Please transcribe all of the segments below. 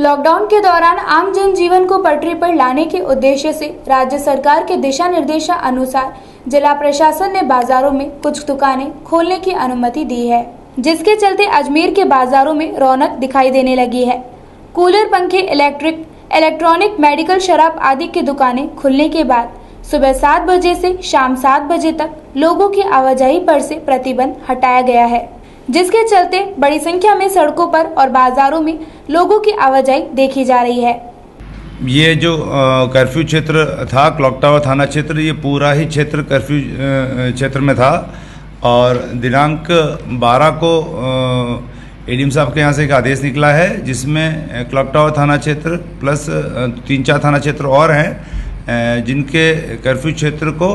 Lockdown के दौरान आम जनजीवन को पटरी पर लाने के उद्देश्य से राज्य सरकार के दिशा निर्देशानुसार जिला प्रशासन ने बाजारों में कुछ दुकानें खोलने की अनुमति दी है, जिसके चलते अजमेर के बाजारों में रौनक दिखाई देने लगी है। कूलर, पंखे, इलेक्ट्रॉनिक, मेडिकल, शराब आदि की दुकानें खुलने के बाद सुबह 7 बजे से शाम 7 बजे तक लोगों की आवाजाही पर से प्रतिबंध हटाया गया है, जिसके चलते बड़ी संख्या में सड़कों पर और बाजारों में लोगों की आवाजाही देखी जा रही है। ये जो कर्फ्यू क्षेत्र था, क्लॉक टावर थाना क्षेत्र, ये पूरा ही क्षेत्र कर्फ्यू क्षेत्र में था और दिनांक 12 को एडीएम साहब के यहाँ से एक आदेश निकला है, जिसमें क्लॉक टावर थाना क्षेत्र प्लस 3-4 थाना क्षेत्र और हैं जिनके कर्फ्यू क्षेत्र को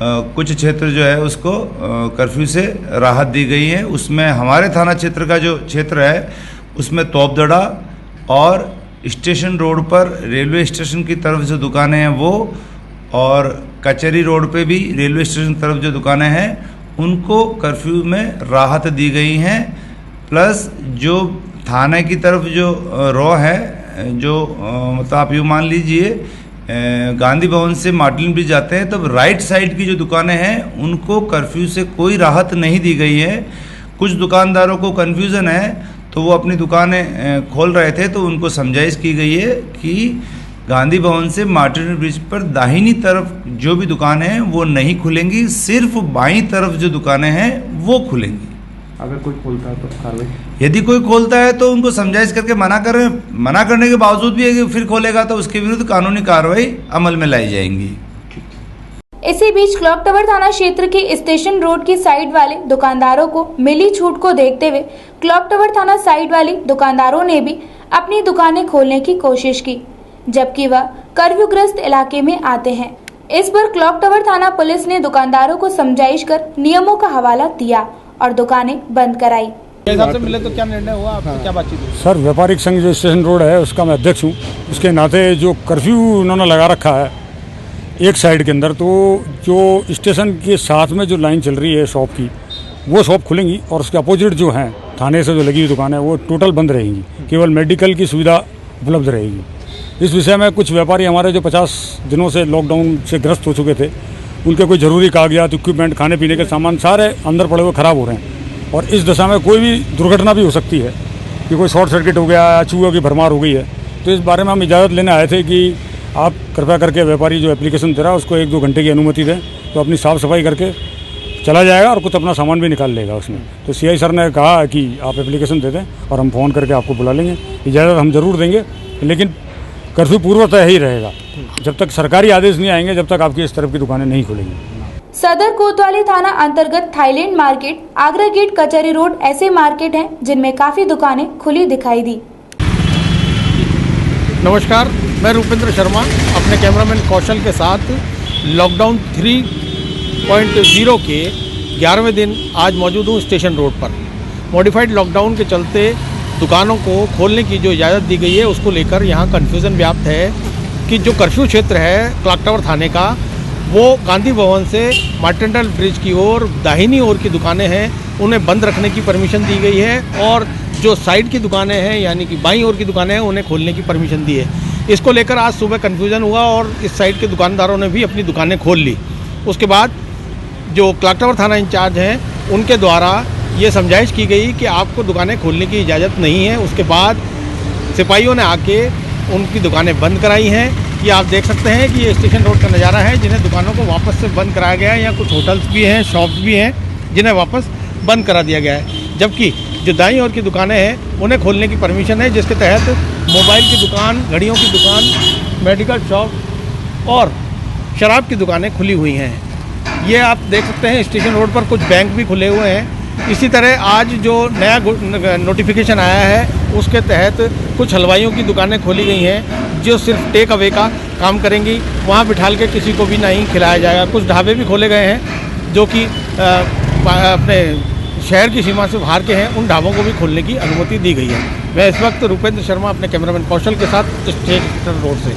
कुछ क्षेत्र जो है उसको कर्फ्यू से राहत दी गई है। उसमें हमारे थाना क्षेत्र का जो क्षेत्र है उसमें तोपदड़ा और स्टेशन रोड पर रेलवे स्टेशन की तरफ जो दुकानें हैं वो, और कचहरी रोड पे भी रेलवे स्टेशन की तरफ जो दुकानें हैं उनको कर्फ्यू में राहत दी गई हैं। प्लस जो थाने की तरफ जो रॉ है, जो मतलब आप यूँ मान लीजिए गांधी भवन से मार्टिन ब्रिज जाते हैं तब राइट साइड की जो दुकानें हैं उनको कर्फ्यू से कोई राहत नहीं दी गई है। कुछ दुकानदारों को कन्फ्यूज़न है तो वो अपनी दुकानें खोल रहे थे, तो उनको समझाइश की गई है कि गांधी भवन से मार्टिन ब्रिज पर दाहिनी तरफ जो भी दुकानें हैं वो नहीं खुलेंगी, सिर्फ बाईं तरफ जो दुकानें हैं वो खुलेंगी। अगर कोई खोलता है तो कार्रवाई? यदि कोई खोलता है तो उनको समझाइश करके मना करने के बावजूद भी फिर खोलेगा तो उसके विरुद्ध कानूनी कार्रवाई अमल में लाई जाएंगी। इसी बीच क्लॉक टावर थाना क्षेत्र के स्टेशन रोड की साइड वाले दुकानदारों को मिली छूट को देखते हुए क्लॉक टावर थाना साइड वाले दुकानदारों ने भी अपनी दुकानें खोलने की कोशिश की, जबकि वह कर्फ्यूग्रस्त इलाके में आते हैं। इस पर क्लॉक टावर थाना पुलिस ने दुकानदारों को समझाइश कर नियमों का हवाला दिया और दुकानें बंद कराई। हिसाब से मिले तो क्या निर्णय हुआ, आपसे क्या बातचीत हुई? सर, व्यापारिक संघ जो स्टेशन रोड है उसका मैं अध्यक्ष हूँ। उसके नाते जो कर्फ्यू उन्होंने लगा रखा है एक साइड के अंदर, तो जो स्टेशन के साथ में जो लाइन चल रही है शॉप की, वो शॉप खुलेंगी और उसके अपोजिट जो हैं थाने से जो लगी हुई दुकान है वो टोटल बंद रहेंगी। केवल मेडिकल की सुविधा उपलब्ध रहेगी। इस विषय में कुछ व्यापारी हमारे जो 50 दिनों से लॉकडाउन से ग्रस्त हो चुके थे, उनके कोई ज़रूरी कागजात, इक्विपमेंट, खाने पीने के सामान सारे अंदर पड़े हुए ख़राब हो रहे हैं और इस दशा में कोई भी दुर्घटना भी हो सकती है कि कोई शॉर्ट सर्किट हो गया या चूहों की भरमार हो गई है। तो इस बारे में हम इजाज़त लेने आए थे कि आप कृपया करके व्यापारी जो एप्लीकेशन दे रहा है उसको 1-2 घंटे की अनुमति दें, तो अपनी साफ़ सफाई करके चला जाएगा और कुछ अपना सामान भी निकाल लेगा उसमें। तो सीआई सर ने कहा कि आप एप्लीकेशन दे दें और हम फ़ोन करके आपको बुला लेंगे। इजाज़त हम ज़रूर देंगे, लेकिन कर्फ्यू पूर्वतः ही रहेगा जब तक सरकारी आदेश नहीं आएंगे, जब तक आपकी इस तरफ की दुकानें नहीं खुलेंगी। सदर कोतवाली थाना अंतर्गत थाईलैंड मार्केट, आगरा गेट, कचहरी रोड ऐसे मार्केट हैं जिनमें काफी दुकानें खुली दिखाई दी। नमस्कार, मैं रूपेंद्र शर्मा अपने कैमरामैन कौशल के साथ लॉकडाउन 3.0 के 11वें दिन आज मौजूद हूँ स्टेशन रोड पर। मॉडिफाइड लॉकडाउन के चलते दुकानों को खोलने की जो इजाज़त दी गई है उसको लेकर यहाँ कन्फ्यूज़न व्याप्त है कि जो कर्फ्यू क्षेत्र है क्लॉक टावर थाने का, वो गांधी भवन से मार्टिन ब्रिज की ओर दाहिनी ओर की दुकानें हैं उन्हें बंद रखने की परमिशन दी गई है और जो साइड की दुकानें हैं यानी कि बाईं ओर की दुकानें हैं उन्हें खोलने की परमिशन दी है। इसको लेकर आज सुबह कन्फ्यूज़न हुआ और इस साइड के दुकानदारों ने भी अपनी दुकानें खोल ली। उसके बाद जो क्लॉक टावर थाना इंचार्ज हैं उनके द्वारा ये समझाइश की गई कि आपको दुकानें खोलने की इजाज़त नहीं है। उसके बाद सिपाहियों ने आके उनकी दुकानें बंद कराई हैं। ये आप देख सकते हैं कि ये स्टेशन रोड का नज़ारा है, जिन्हें दुकानों को वापस से बंद कराया गया है। यहाँ कुछ होटल्स भी हैं, शॉप्स भी हैं जिन्हें वापस बंद करा दिया गया है, जबकि जो दाईं ओर की दुकानें हैं उन्हें खोलने की परमिशन है, जिसके तहत मोबाइल की दुकान, घड़ियों की दुकान, मेडिकल शॉप और शराब की दुकानें खुली हुई हैं। ये आप देख सकते हैं स्टेशन रोड पर कुछ बैंक भी खुले हुए हैं। इसी तरह आज जो नया नोटिफिकेशन आया है उसके तहत कुछ हलवाइयों की दुकानें खोली गई हैं जो सिर्फ टेक अवे का काम करेंगी। वहाँ बिठाल के किसी को भी नहीं खिलाया जाएगा। कुछ ढाबे भी खोले गए हैं जो कि अपने शहर की सीमा से बाहर के हैं, उन ढाबों को भी खोलने की अनुमति दी गई है। मैं इस वक्त रूपेंद्र शर्मा अपने कैमरामैन कौशल के साथ स्टेशन रोड से।